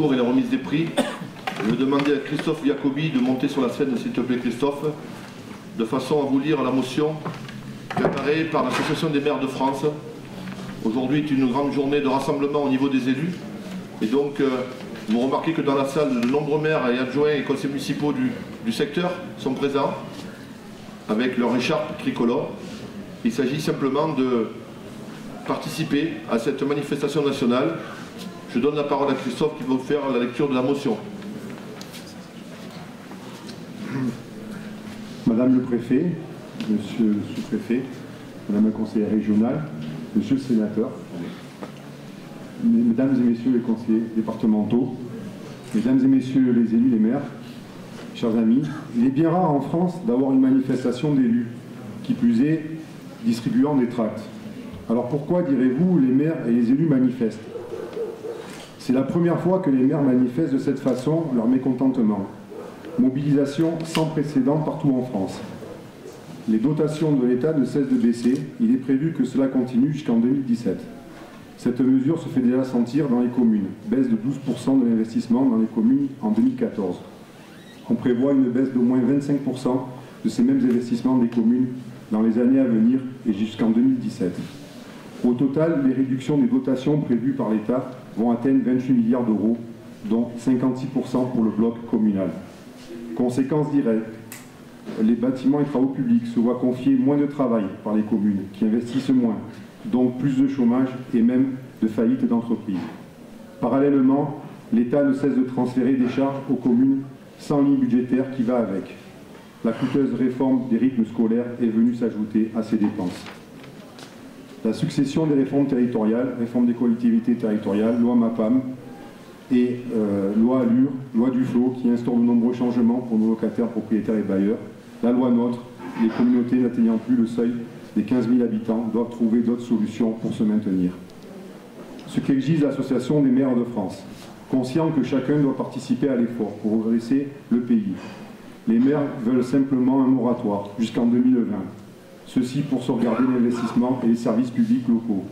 discours et la remise des prix, je vais demander à Christophe Jacobi de monter sur la scène, s'il te plaît Christophe, de façon à vous lire la motion préparée par l'Association des maires de France. Aujourd'hui est une grande journée de rassemblement au niveau des élus. Et donc, vous remarquez que dans la salle, de nombreux maires et adjoints et conseillers municipaux du secteur sont présents, avec leur écharpe tricolore. Il s'agit simplement de participer à cette manifestation nationale. Je donne la parole à Christophe qui va vous faire la lecture de la motion. Madame le préfet, monsieur le sous-préfet, madame la conseillère régionale, monsieur le sénateur, mesdames et messieurs les conseillers départementaux, mesdames et messieurs les élus, les maires, chers amis, il est bien rare en France d'avoir une manifestation d'élus, qui plus est, distribuant des tracts. Alors pourquoi, direz-vous, les maires et les élus manifestent? C'est la première fois que les maires manifestent de cette façon leur mécontentement. Mobilisation sans précédent partout en France. Les dotations de l'État ne cessent de baisser. Il est prévu que cela continue jusqu'en 2017. Cette mesure se fait déjà sentir dans les communes. Baisse de 12% de l'investissement dans les communes en 2014. On prévoit une baisse d'au moins 25% de ces mêmes investissements des communes dans les années à venir et jusqu'en 2017. Au total, les réductions des dotations prévues par l'État vont atteindre 28 milliards d'euros, dont 56% pour le bloc communal. Conséquence directe, les bâtiments et travaux publics se voient confier moins de travail par les communes, qui investissent moins, donc plus de chômage et même de faillite d'entreprises. Parallèlement, l'État ne cesse de transférer des charges aux communes sans ligne budgétaire qui va avec. La coûteuse réforme des rythmes scolaires est venue s'ajouter à ces dépenses. La succession des réformes territoriales, réforme des collectivités territoriales, loi MAPAM et loi Allure, loi Duflot, qui instaure de nombreux changements pour nos locataires, propriétaires et bailleurs. La loi NOTRe, les communautés n'atteignant plus le seuil des 15 000 habitants doivent trouver d'autres solutions pour se maintenir. Ce qu'exige l'Association des maires de France, conscient que chacun doit participer à l'effort pour redresser le pays. Les maires veulent simplement un moratoire jusqu'en 2020. Ceci pour sauvegarder l'investissement et les services publics locaux.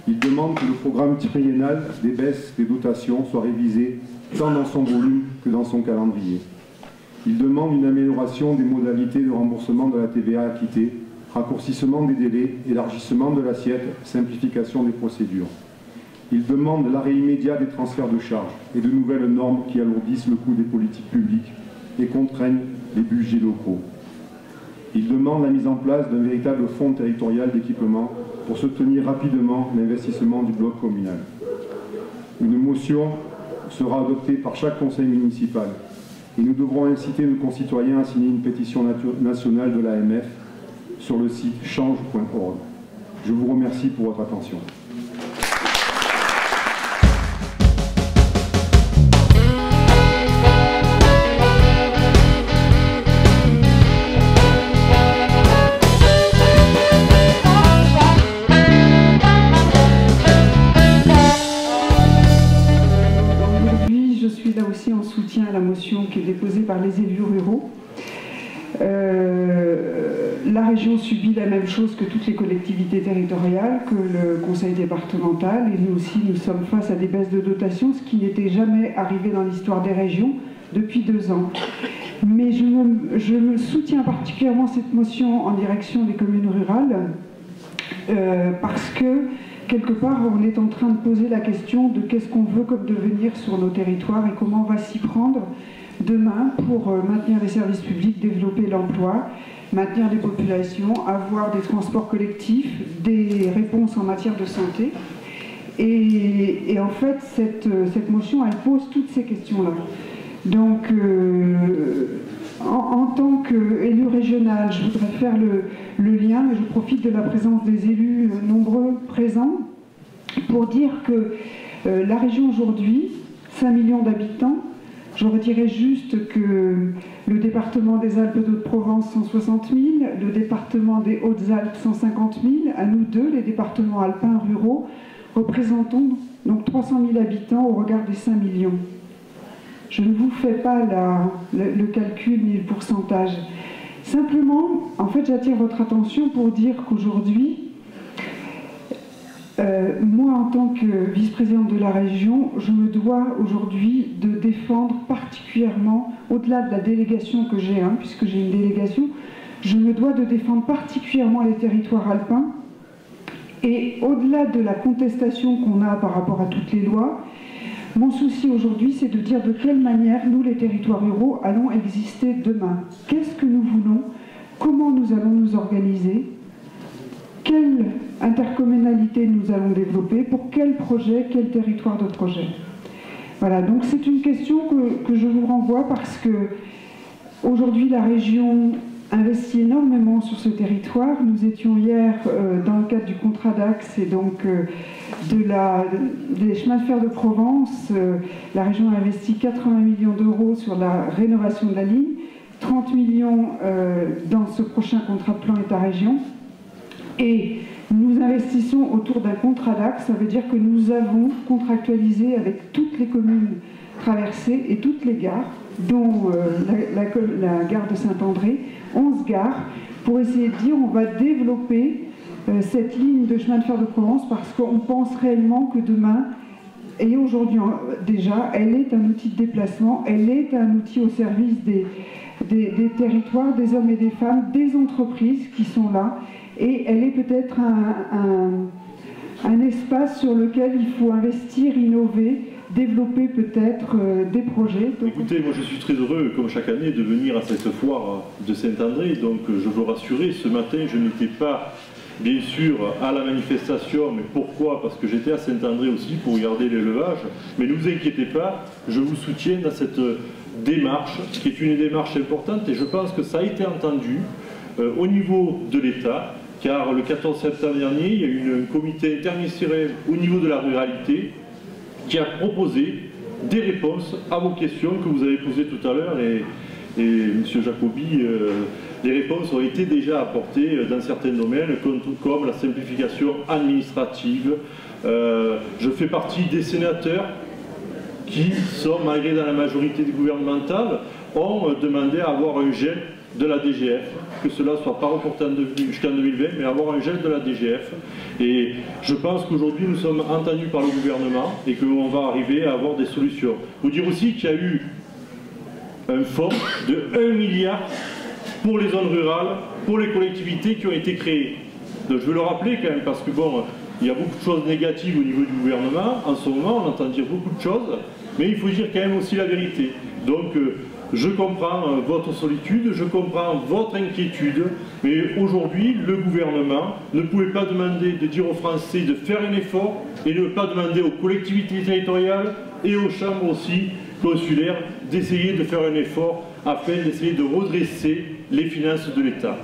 Ils demandent que le programme triennal des baisses des dotations soit révisé tant dans son volume que dans son calendrier. Ils demandent une amélioration des modalités de remboursement de la TVA acquittée, raccourcissement des délais, élargissement de l'assiette, simplification des procédures. Ils demandent l'arrêt immédiat des transferts de charges et de nouvelles normes qui alourdissent le coût des politiques publiques et contraignent les budgets locaux. Ils demandent la mise en place d'un véritable fonds territorial d'équipement pour soutenir rapidement l'investissement du bloc communal. Une motion sera adoptée par chaque conseil municipal et nous devrons inciter nos concitoyens à signer une pétition nationale de l'AMF sur le site change.org. Je vous remercie pour votre attention. En soutien à la motion qui est déposée par les élus ruraux. La région subit la même chose que toutes les collectivités territoriales, que le conseil départemental, et nous aussi nous sommes face à des baisses de dotation, ce qui n'était jamais arrivé dans l'histoire des régions depuis 2 ans. Mais je me soutiens particulièrement cette motion en direction des communes rurales parce que quelque part, on est en train de poser la question de qu'est-ce qu'on veut comme devenir sur nos territoires et comment on va s'y prendre demain pour maintenir les services publics, développer l'emploi, maintenir les populations, avoir des transports collectifs, des réponses en matière de santé. Et en fait, cette motion, elle pose toutes ces questions-là. Donc, en tant qu'élu régional, je voudrais faire le lien, et je profite de la présence des élus nombreux présents, pour dire que la région aujourd'hui, 5 millions d'habitants, je redirais juste que le département des Alpes-de-Haute-Provence, 160 000, le département des Hautes-Alpes, 150 000, à nous deux, les départements alpins ruraux, représentons donc 300 000 habitants au regard des 5 millions. Je ne vous fais pas le calcul ni le pourcentage. Simplement, en fait, j'attire votre attention pour dire qu'aujourd'hui, Moi, en tant que vice-présidente de la région, je me dois aujourd'hui de défendre particulièrement, au-delà de la délégation que j'ai, puisque j'ai une délégation, je me dois de défendre particulièrement les territoires alpins. Et au-delà de la contestation qu'on a par rapport à toutes les lois, mon souci aujourd'hui, c'est de dire de quelle manière nous, les territoires ruraux, allons exister demain. Qu'est-ce que nous voulons? Comment nous allons nous organiser? Quelle intercommunalité nous allons développer? Pour quel projet? Quel territoire de projet? Voilà, donc c'est une question que je vous renvoie parce que aujourd'hui la région investit énormément sur ce territoire. Nous étions hier dans le cadre du contrat d'axe et donc des chemins de fer de Provence. La région a investi 80 millions d'euros sur la rénovation de la ligne, 30 millions dans ce prochain contrat de plan État-région. Et nous investissons autour d'un contrat d'axe, ça veut dire que nous avons contractualisé avec toutes les communes traversées et toutes les gares, dont la gare de Saint-André, 11 gares, pour essayer de dire on va développer cette ligne de chemin de fer de Provence parce qu'on pense réellement que demain, et aujourd'hui déjà, elle est un outil de déplacement, elle est un outil au service des territoires, des hommes et des femmes, des entreprises qui sont là, et elle est peut-être un espace sur lequel il faut investir, innover, développer peut-être des projets. Écoutez, moi je suis très heureux, comme chaque année, de venir à cette foire de Saint-André. Donc je veux rassurer, ce matin je n'étais pas, bien sûr, à la manifestation. Mais pourquoi? Parce que j'étais à Saint-André aussi pour regarder l'élevage. Mais ne vous inquiétez pas, je vous soutiens dans cette démarche, qui est une démarche importante. Et je pense que ça a été entendu au niveau de l'État. Car le 14 septembre dernier, il y a eu un comité interministériel au niveau de la ruralité qui a proposé des réponses à vos questions que vous avez posées tout à l'heure. Et M. Jacobi, les réponses ont été déjà apportées dans certains domaines, comme la simplification administrative. Je fais partie des sénateurs qui sont, malgré dans la majorité gouvernementale, ont demandé à avoir un gel de la DGF, que cela ne soit pas reporté jusqu'en 2020, mais avoir un gel de la DGF. Et je pense qu'aujourd'hui nous sommes entendus par le gouvernement et qu'on va arriver à avoir des solutions. Vous dire aussi qu'il y a eu un fonds de 1 milliard pour les zones rurales, pour les collectivités qui ont été créées. Donc je veux le rappeler quand même, parce que bon, il y a beaucoup de choses négatives au niveau du gouvernement. En ce moment, on entend dire beaucoup de choses, mais il faut dire quand même aussi la vérité. Donc je comprends votre solitude, je comprends votre inquiétude, mais aujourd'hui, le gouvernement ne pouvait pas demander de dire aux Français de faire un effort et ne pas demander aux collectivités territoriales et aux chambres aussi consulaires d'essayer de faire un effort afin d'essayer de redresser les finances de l'État.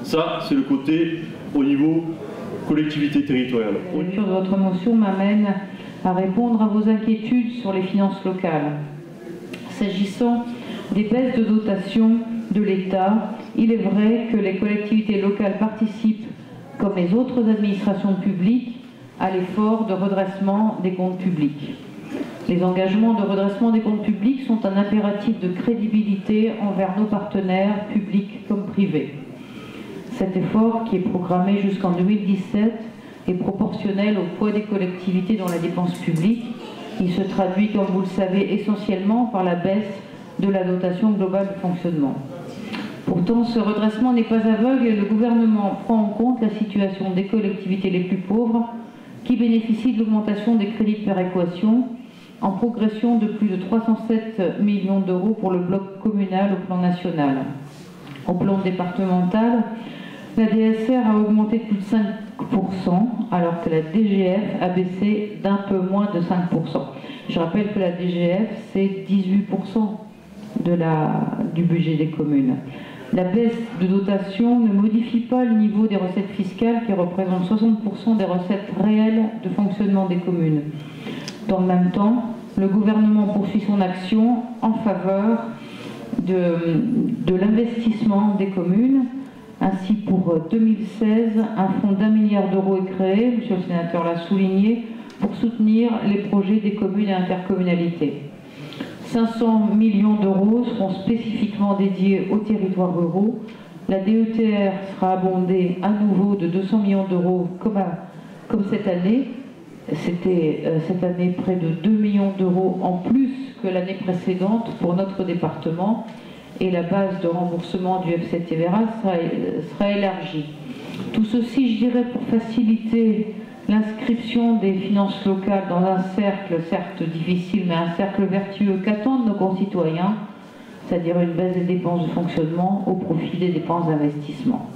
Ça, c'est le côté au niveau collectivité territoriale. La lecture de votre motion m'amène à répondre à vos inquiétudes sur les finances locales. S'agissant des baisses de dotation de l'État, il est vrai que les collectivités locales participent, comme les autres administrations publiques, à l'effort de redressement des comptes publics. Les engagements de redressement des comptes publics sont un impératif de crédibilité envers nos partenaires, publics comme privés. Cet effort, qui est programmé jusqu'en 2017, est proportionnel au poids des collectivités dans la dépense publique. Il se traduit, comme vous le savez, essentiellement par la baisse de la dotation globale de fonctionnement. Pourtant, ce redressement n'est pas aveugle et le gouvernement prend en compte la situation des collectivités les plus pauvres qui bénéficient de l'augmentation des crédits de péréquation en progression de plus de 307 millions d'euros pour le bloc communal au plan national. Au plan départemental, la DSR a augmenté de plus de 5%, alors que la DGF a baissé d'un peu moins de 5%. Je rappelle que la DGF, c'est 18% du budget des communes. La baisse de dotation ne modifie pas le niveau des recettes fiscales qui représentent 60% des recettes réelles de fonctionnement des communes. Dans le même temps, le gouvernement poursuit son action en faveur de l'investissement des communes. Ainsi, pour 2016, un fonds d'1 milliard d'euros est créé, M. le sénateur l'a souligné, pour soutenir les projets des communes et intercommunalités. 500 millions d'euros seront spécifiquement dédiés aux territoires ruraux. La DETR sera abondée à nouveau de 200 millions d'euros, comme comme cette année, c'était cette année près de 2 millions d'euros en plus que l'année précédente pour notre département, et la base de remboursement du FCTVRA sera élargie. Tout ceci, je dirais, pour faciliter l'inscription des finances locales dans un cercle, certes difficile, mais un cercle vertueux qu'attendent nos concitoyens, c'est-à-dire une baisse des dépenses de fonctionnement au profit des dépenses d'investissement.